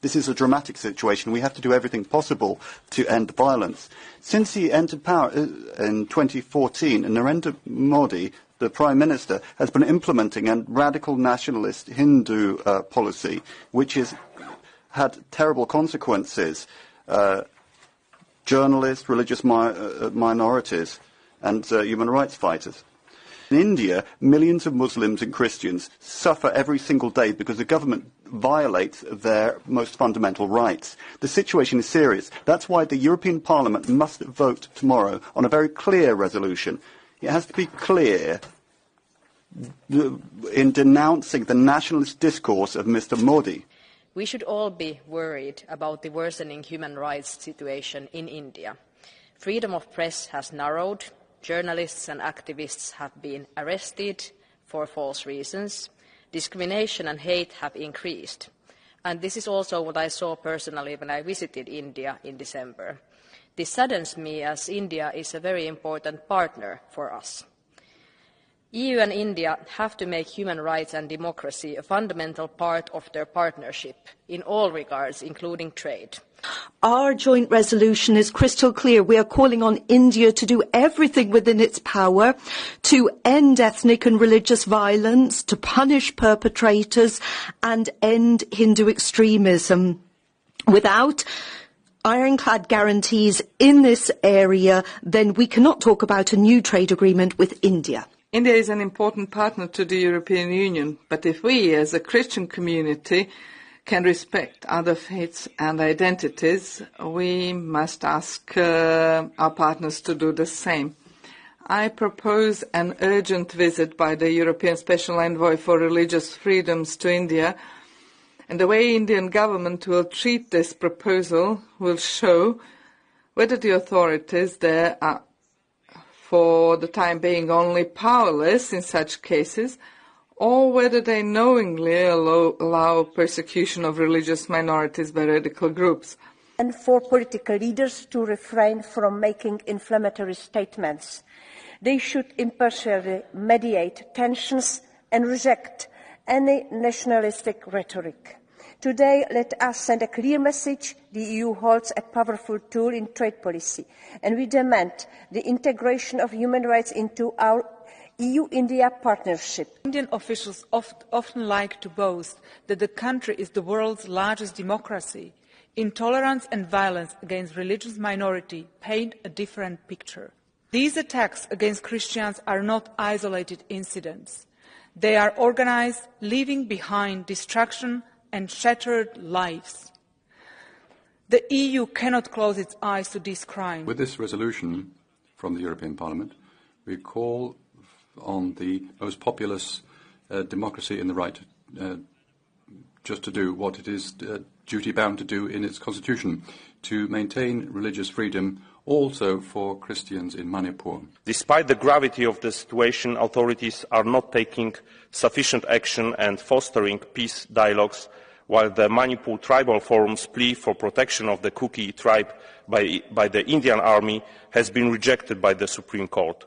This is a dramatic situation. We have to do everything possible to end the violence. Since he entered power in 2014, Narendra Modi, the Prime Minister, has been implementing a radical nationalist Hindu policy, which has had terrible consequences. Journalists, religious minorities, and human rights fighters. In India, millions of Muslims and Christians suffer every single day because the government violates their most fundamental rights. The situation is serious. That's why the European Parliament must vote tomorrow on a very clear resolution. It has to be clear in denouncing the nationalist discourse of Mr. Modi. We should all be worried about the worsening human rights situation in India. Freedom of press has narrowed. Journalists and activists have been arrested for false reasons. Discrimination and hate have increased. And this is also what I saw personally when I visited India in December. This saddens me as India is a very important partner for us. EU and India have to make human rights and democracy a fundamental part of their partnership in all regards, including trade. Our joint resolution is crystal clear. We are calling on India to do everything within its power to end ethnic and religious violence, to punish perpetrators and end Hindu extremism. Without ironclad guarantees in this area, then we cannot talk about a new trade agreement with India. India is an important partner to the European Union, but if we as a Christian community can respect other faiths and identities, we must ask our partners to do the same. I propose an urgent visit by the European Special Envoy for Religious Freedoms to India, and the way Indian government will treat this proposal will show whether the authorities there are for the time being only powerless in such cases, or whether they knowingly allow persecution of religious minorities by radical groups. And for political leaders to refrain from making inflammatory statements. They should impartially mediate tensions and reject any nationalistic rhetoric. Today, let us send a clear message. The EU holds a powerful tool in trade policy, and we demand the integration of human rights into our EU-India partnership. Indian officials often like to boast that the country is the world's largest democracy. Intolerance and violence against religious minorities paint a different picture. These attacks against Christians are not isolated incidents. They are organised, leaving behind destruction and shattered lives. The EU cannot close its eyes to these crimes. With this resolution from the European Parliament, we call on the most populous democracy in the right just to do what it is duty-bound to do in its constitution, to maintain religious freedom also for Christians in Manipur. Despite the gravity of the situation, authorities are not taking sufficient action and fostering peace dialogues, while the Manipur Tribal Forum's plea for protection of the Kuki tribe by the Indian Army has been rejected by the Supreme Court.